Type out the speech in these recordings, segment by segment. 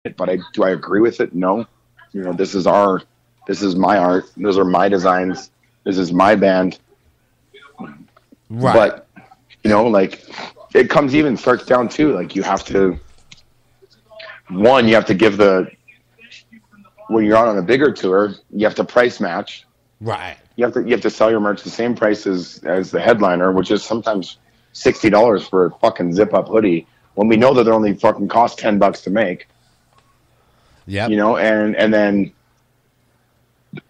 it, but do I agree with it? No. You know, this is my art. Those are my designs. This is my band. Right. But, you know, like, it starts down to, like, you have to give when you're out on a bigger tour, you have to price match. Right. You have to sell your merch the same price as the headliner, which is sometimes $60 for a fucking zip up hoodie, when we know that they only fucking cost $10 to make. Yeah. You know, and then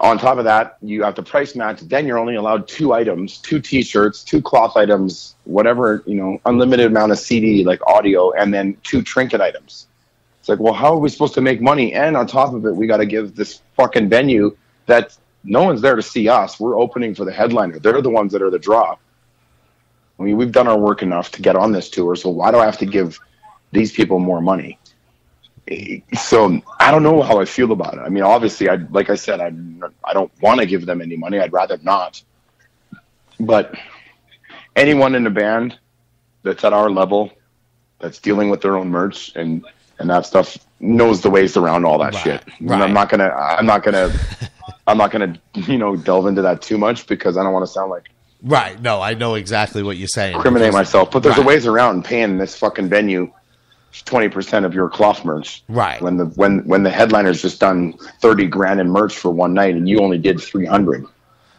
on top of that, you have to price match. Then you're only allowed 2 items, 2 T-shirts, 2 cloth items, whatever, you know, unlimited amount of CD, like audio, and then 2 trinket items. It's like, well, how are we supposed to make money? And on top of it, we got to give this fucking venue that no one's there to see us. We're opening for the headliner. They're the ones that are the draw. I mean, we've done our work enough to get on this tour, so why do I have to give these people more money? So I don't know how I feel about it. I mean, obviously, like I said, I don't want to give them any money. I'd rather not. But anyone in the band that's at our level, that's dealing with their own merch and that stuff, knows the ways around all that shit. Right. I'm not gonna, you know, delve into that too much, because I don't want to sound like Right. No, I know exactly what you're saying. Incriminate myself, but there's a ways around paying this fucking venue 20% of your cloth merch. Right. When the headliner's just done 30 grand in merch for one night and you only did 300.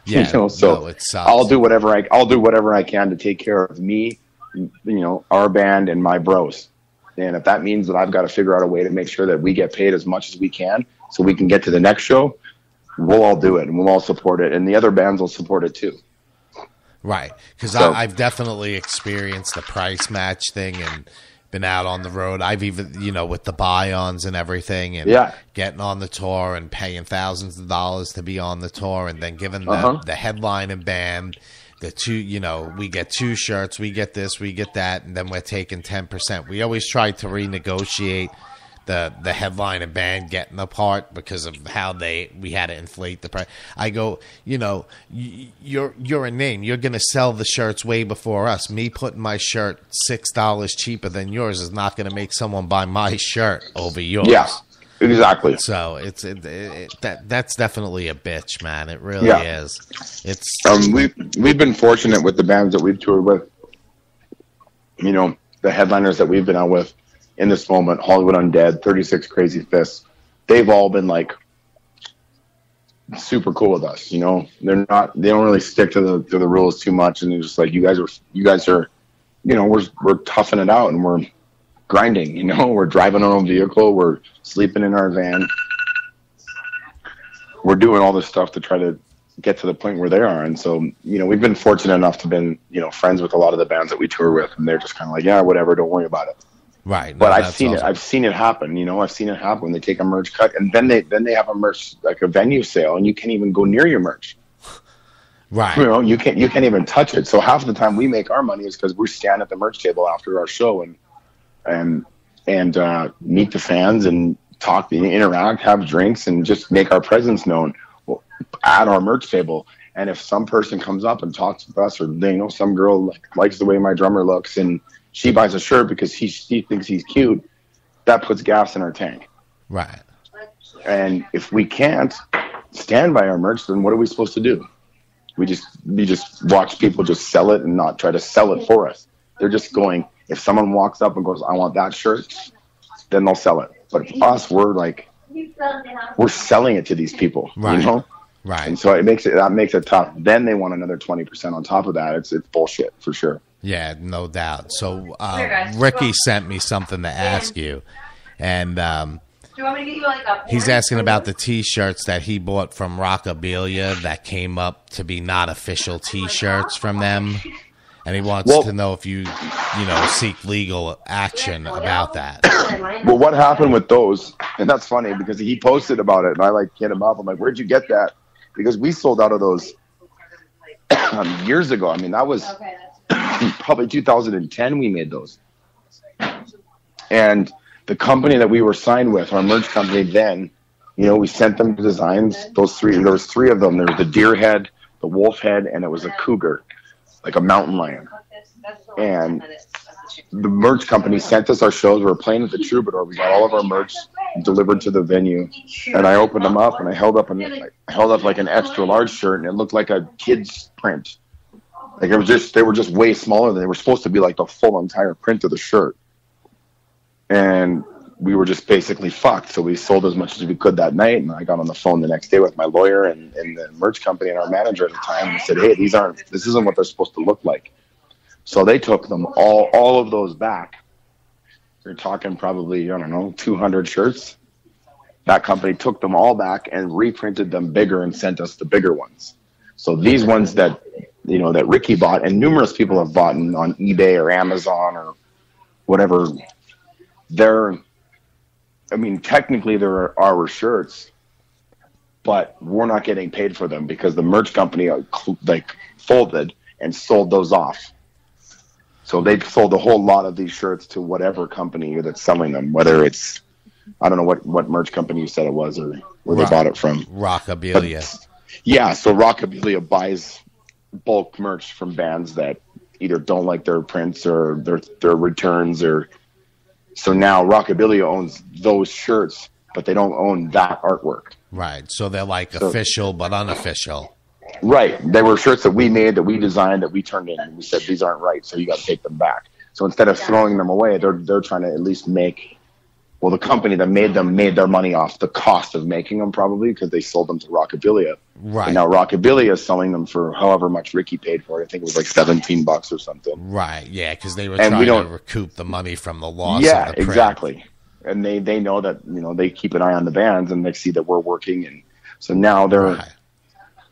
Yeah. You know, so it sucks. I'll do whatever I can to take care of me, you know, our band and my bros. And if that means that I've got to figure out a way to make sure that we get paid as much as we can so we can get to the next show, we'll all do it and we'll all support it, and the other bands will support it too. Right. Because I've definitely experienced the price match thing and been out on the road. I've even, you know, with the buy-ons and everything, and getting on the tour and paying thousands of dollars to be on the tour, and then giving the headline and band the 2, you know, we get 2 shirts, we get this, we get that, and then we're taking 10%. We always try to renegotiate the headline and band getting the part because of how we had to inflate the price. I go, you know, you're a name. You're going to sell the shirts way before us. Me putting my shirt $6 cheaper than yours is not going to make someone buy my shirt over yours. Yeah, exactly. So that's definitely a bitch, man. It really is. It's we've been fortunate with the bands that we've toured with. You know, the headliners that we've been out with in this moment, Hollywood Undead, 36 Crazy Fists, they've all been like super cool with us. You know, they don't really stick to the rules too much, and they're just like, you guys are, you know, we're toughing it out and we're grinding. You know, we're driving our own vehicle, we're sleeping in our van, we're doing all this stuff to try to get to the point where they are. And so, you know, we've been fortunate enough to been, you know, friends with a lot of the bands that we tour with, and they're just kind of like, yeah, whatever, don't worry about it. Right. But I've seen it happen. You know, I've seen it happen when they take a merch cut, and then they have a merch, like a venue sale, and you can't even go near your merch. Right. You know, you can't even touch it. So half the time we make our money is because we stand at the merch table after our show and meet the fans and talk, interact, have drinks, and just make our presence known at our merch table. And if some person comes up and talks with us, or, you know, some girl likes the way my drummer looks and she buys a shirt because she thinks he's cute, that puts gas in our tank. Right. And if we can't stand by our merch, then what are we supposed to do? We just watch people just sell it and not try to sell it for us. They're just going, if someone walks up and goes, I want that shirt, then they'll sell it. But for us, we're selling it to these people, right. You know? Right. And so that makes it tough. Then they want another 20% on top of that. It's bullshit for sure. Yeah, no doubt. So Ricky sent me something to ask you, and do you want me to get you like a he's asking about the T-shirts that he bought from Rockabilia that came up to be not official T-shirts from them, and he wants to know if you seek legal action about that. Well, what happened with those? And that's funny because he posted about it, and I hit him up. I'm like, where'd you get that? Because we sold out of those years ago. I mean, that was probably 2010 we made those. And the company that we were signed with, our merch company then, you know, we sent them designs. There was 3 of them. There was the deer head, the wolf head, and it was a cougar, like a mountain lion. And the merch company sent us our shows. We were playing at the Troubadour. We got all of our merch delivered to the venue, and I opened them up and I held up like an extra large shirt, and it looked like a kid's print. Like they were just way smaller than they were supposed to be, like the full entire print of the shirt. And we were just basically fucked. So we sold as much as we could that night, and I got on the phone the next day with my lawyer and the merch company and our manager at the time, and said, "Hey, this isn't what they're supposed to look like." So they took them all of those back. You're talking probably, I don't know, 200 shirts. That company took them all back and reprinted them bigger and sent us the bigger ones. So these ones that, that Ricky bought, and numerous people have bought on eBay or Amazon or whatever, technically they're our shirts, but we're not getting paid for them because the merch company folded and sold those off. So they sold a whole lot of these shirts to whatever company that's selling them, whether it's, I don't know what merch company you said it was or where they bought it from. Rockabilia. So Rockabilia buys bulk merch from bands that either don't like their prints or their returns, or so now Rockabilia owns those shirts, but they don't own that artwork. Right. So they're official but unofficial. Right. They were shirts that we made, that we designed, that we turned in, and we said these aren't right, so you got to take them back. So instead of throwing them away, they're trying to at least make. Well, the company that made them made their money off the cost of making them, probably, because they sold them to Rockabilia. Right. And now Rockabilia is selling them for however much Ricky paid for it. I think it was like $17 or something. Right. Yeah, because they were trying to recoup the money from the loss. Yeah, of the print. Exactly. And they know that they keep an eye on the bands, and they see that we're working, and so now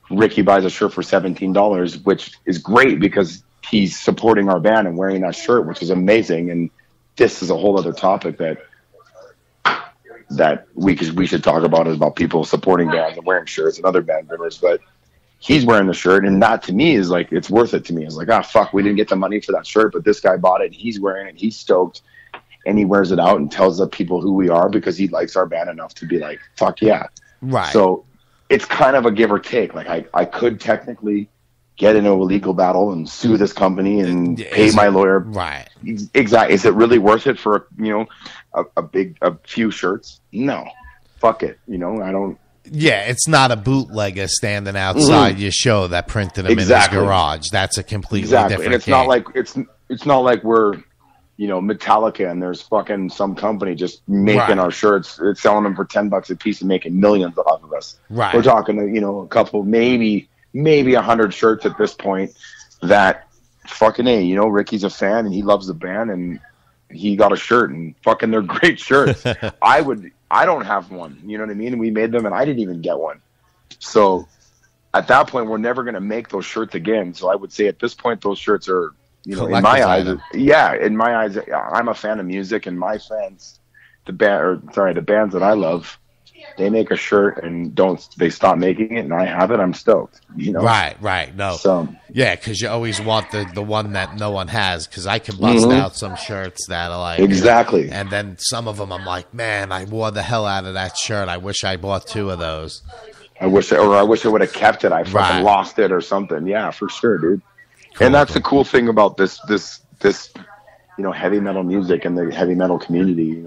Ricky buys a shirt for $17, which is great because he's supporting our band and wearing that shirt, which is amazing. And this is a whole other topic that we should talk about, is about people supporting bands and wearing shirts and other band members. But he's wearing the shirt, and that to me is like, it's worth it to me. It's like, fuck, we didn't get the money for that shirt, but this guy bought it, he's wearing it, he's stoked, and he wears it out and tells the people who we are because he likes our band enough to be like, fuck yeah. Right. So it's kind of a give or take. Like I could technically get into a legal battle and sue this company and pay my lawyer. Right. Exactly. Is it really worth it for, a few shirts? No. Fuck it. I don't. Yeah, it's not a bootlegger standing outside your show that printed them in his garage. That's a completely different and it's game. not like it's not like we're Metallica and there's fucking some company just making our shirts, it's selling them for $10 a piece and making millions off of us. Right. We're talking a couple, maybe 100 shirts at this point that fucking Ricky's a fan and he loves the band and he got a shirt, and fucking they're great shirts. I don't have one, you know what I mean? We made them and I didn't even get one. So at that point, we're never going to make those shirts again. So I would say at this point, those shirts are, in my eyes, I'm a fan of music, and my fans, the bands that I love, they make a shirt and they stop making it, and I have it, I'm stoked. Right. No. So yeah, because you always want the one that no one has. Because I can bust out some shirts that are like exactly, and then some of them I'm like, man, I wore the hell out of that shirt. I wish I bought 2 of those. I wish I would have kept it. I fucking lost it or something. Yeah, for sure, dude. Cool. And that's the cool thing about this heavy metal music and the heavy metal community.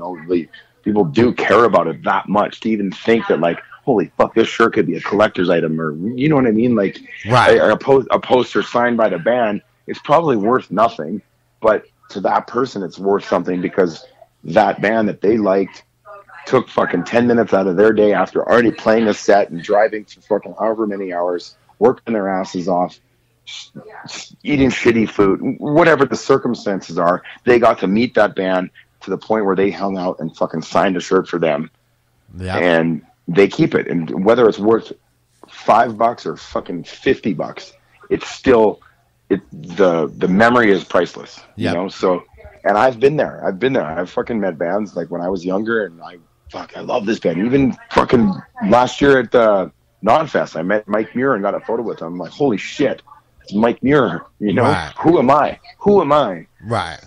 People do care about it that much to even think that, like, holy fuck, this shirt could be a collector's item, or you know what I mean? Like, a poster signed by the band, it's probably worth nothing, but to that person, it's worth something because that band that they liked took fucking 10 minutes out of their day after already playing a set and driving for fucking however many hours, working their asses off, eating shitty food, whatever the circumstances are, they got to meet that band to the point where they hung out and fucking signed a shirt for them. Yeah. And they keep it. And whether it's worth $5 or fucking $50, it's still, the memory is priceless, So, and I've been there. I've fucking met bands like when I was younger, and I love this band. Even fucking last year at the Non-Fest, I met Mike Muir and got a photo with him. I'm like, holy shit. Mike Muir, Right. Who am I? Right.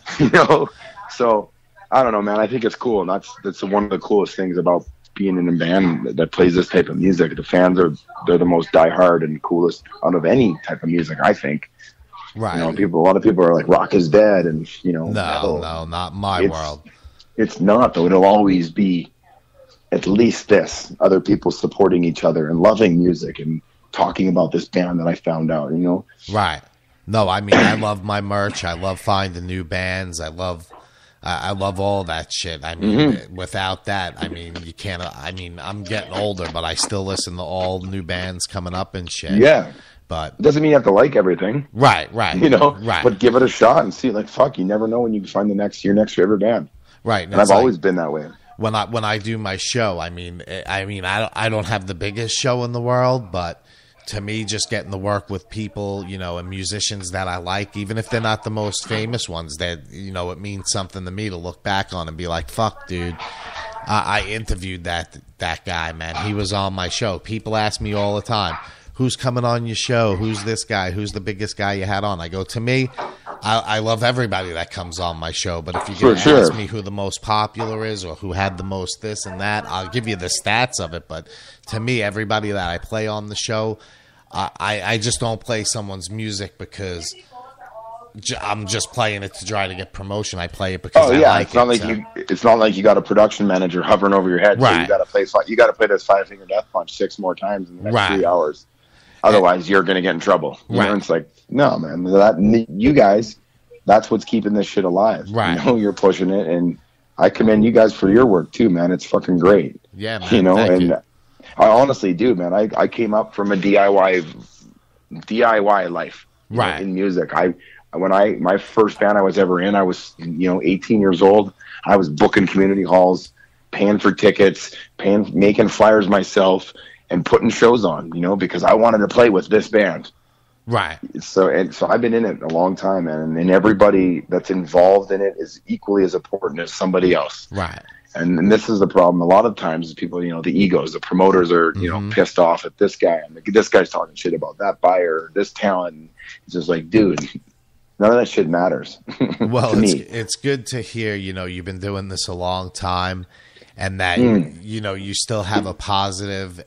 So I don't know, man. I think it's cool, and that's one of the coolest things about being in a band that plays this type of music. The fans they're the most diehard and coolest out of any type of music, I think. Right. A lot of people are like, rock is dead, and no, not my world. It's not, though. It'll always be at least this: other people supporting each other and loving music and talking about this band that I found out. Right. No, I mean, I love my merch. I love finding new bands. I love all that shit. I mean, without that, I mean, you can't. I mean, I'm getting older, but I still listen to all new bands coming up and shit. Yeah. But it doesn't mean you have to like everything. Right. Right. But give it a shot and see, like, fuck, you never know when you can find your next favorite band. Right. And I've always been that way. When I do my show, I don't have the biggest show in the world, but to me, just getting to work with people, and musicians that I like, even if they're not the most famous ones, that, it means something to me to look back on and be like, fuck, dude, I interviewed that guy, man. He was on my show. People ask me all the time, who's coming on your show? Who's this guy? Who's the biggest guy you had on? I go, to me, I love everybody that comes on my show, but if you're going to ask me who the most popular is or who had the most this and that, I'll give you the stats of it. But to me, everybody that I play on the show, I just don't play someone's music because I'm just playing it to try to get promotion. I play it because I like it. It's not like you got a production manager hovering over your head. Right. So you got to play this 5-finger death punch 6 more times in the next 3 hours. Otherwise, you're going to get in trouble. It's like, no, man. You guys, that's what's keeping this shit alive. Right. You're pushing it, and I commend you guys for your work too, man. It's fucking great. Yeah, man. Thank you. I honestly do, man. I came up from a DIY life, right, in music. My first band I was ever in, I was 18 years old. I was booking community halls, paying for tickets, making flyers myself, and putting shows on, because I wanted to play with this band. Right. So I've been in it a long time, and everybody that's involved in it is equally as important as somebody else. Right. And this is the problem. A lot of times people, the egos, the promoters are, pissed off at this guy, and this guy's talking shit about that buyer, this talent. It's just like, dude, none of that shit matters. Well, it's good to hear, you've been doing this a long time, and that, you still have a positive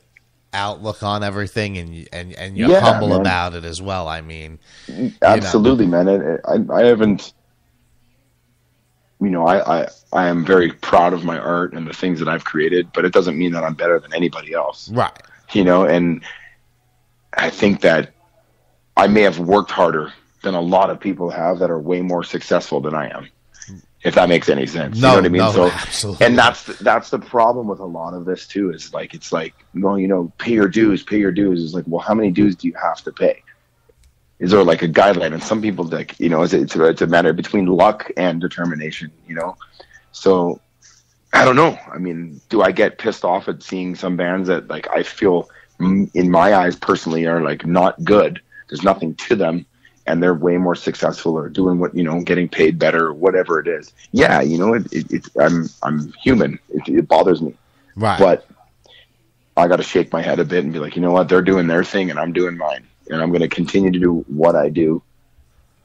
outlook on everything, and you're humble about it as well. I mean, absolutely, man. I haven't, I am very proud of my art and the things that I've created, but it doesn't mean that I'm better than anybody else. Right. And I think that I may have worked harder than a lot of people have that are way more successful than I am, if that makes any sense. No, you know what I mean? No, so, absolutely. And that's the problem with a lot of this too, is like, it's like, well, pay your dues. It's like, well, how many dues do you have to pay? Is there like a guideline? And some people like, it's a matter between luck and determination, So I don't know. I mean, do I get pissed off at seeing some bands that like I feel in my eyes personally are like not good? There's nothing to them, and they're way more successful or doing what, getting paid better, or whatever it is. Yeah, I'm human. It bothers me. Right. But I got to shake my head a bit and be like, you know what? They're doing their thing, and I'm doing mine. And I'm going to continue to do what I do.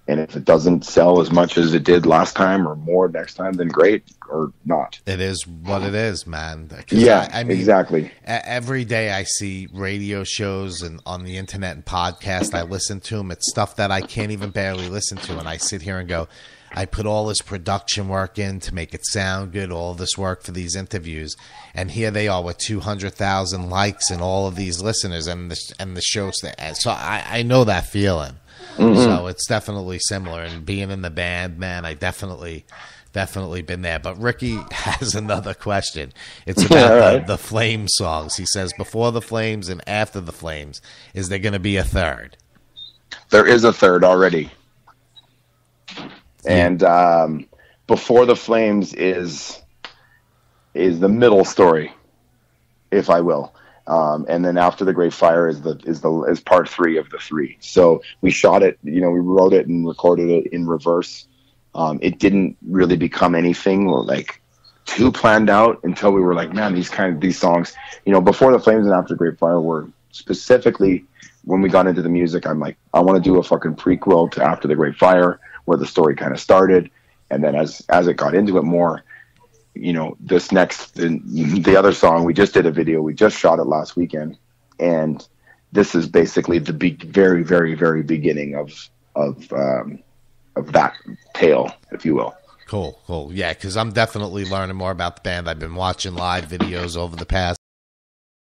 And if it doesn't sell as much as it did last time or more next time, then great, or not. It is what it is, man. Yeah, I mean, exactly. Every day I see radio shows and on the internet and podcasts, I listen to them. It's stuff that I can't even barely listen to. And I sit here and go, I put all this production work in to make it sound good, all this work for these interviews. And here they are with 200,000 likes and all of these listeners and the shows. So I know that feeling. Mm-hmm. So it's definitely similar. And being in the band, man, I definitely been there. But Ricky has another question. It's about the Flame songs. He says, before the Flames and after the Flames, is there going to be a third? There is a third already. And before the Flames is the middle story, if I will. And then After the Great Fire is part 3 of the 3. So we shot it, we wrote it and recorded it in reverse. It didn't really become anything like too planned out until we were like, man, these songs, Before the Flames and After the Great Fire were specifically, when we got into the music, I'm like, I want to do a fucking prequel to After the Great Fire, where the story kind of started. And then as it got into it more, this next, the other song, we just did a video, we just shot it last weekend. And this is basically the very, very, very beginning of of that tale, if you will. Cool. Yeah, because I'm definitely learning more about the band. I've been watching live videos over the past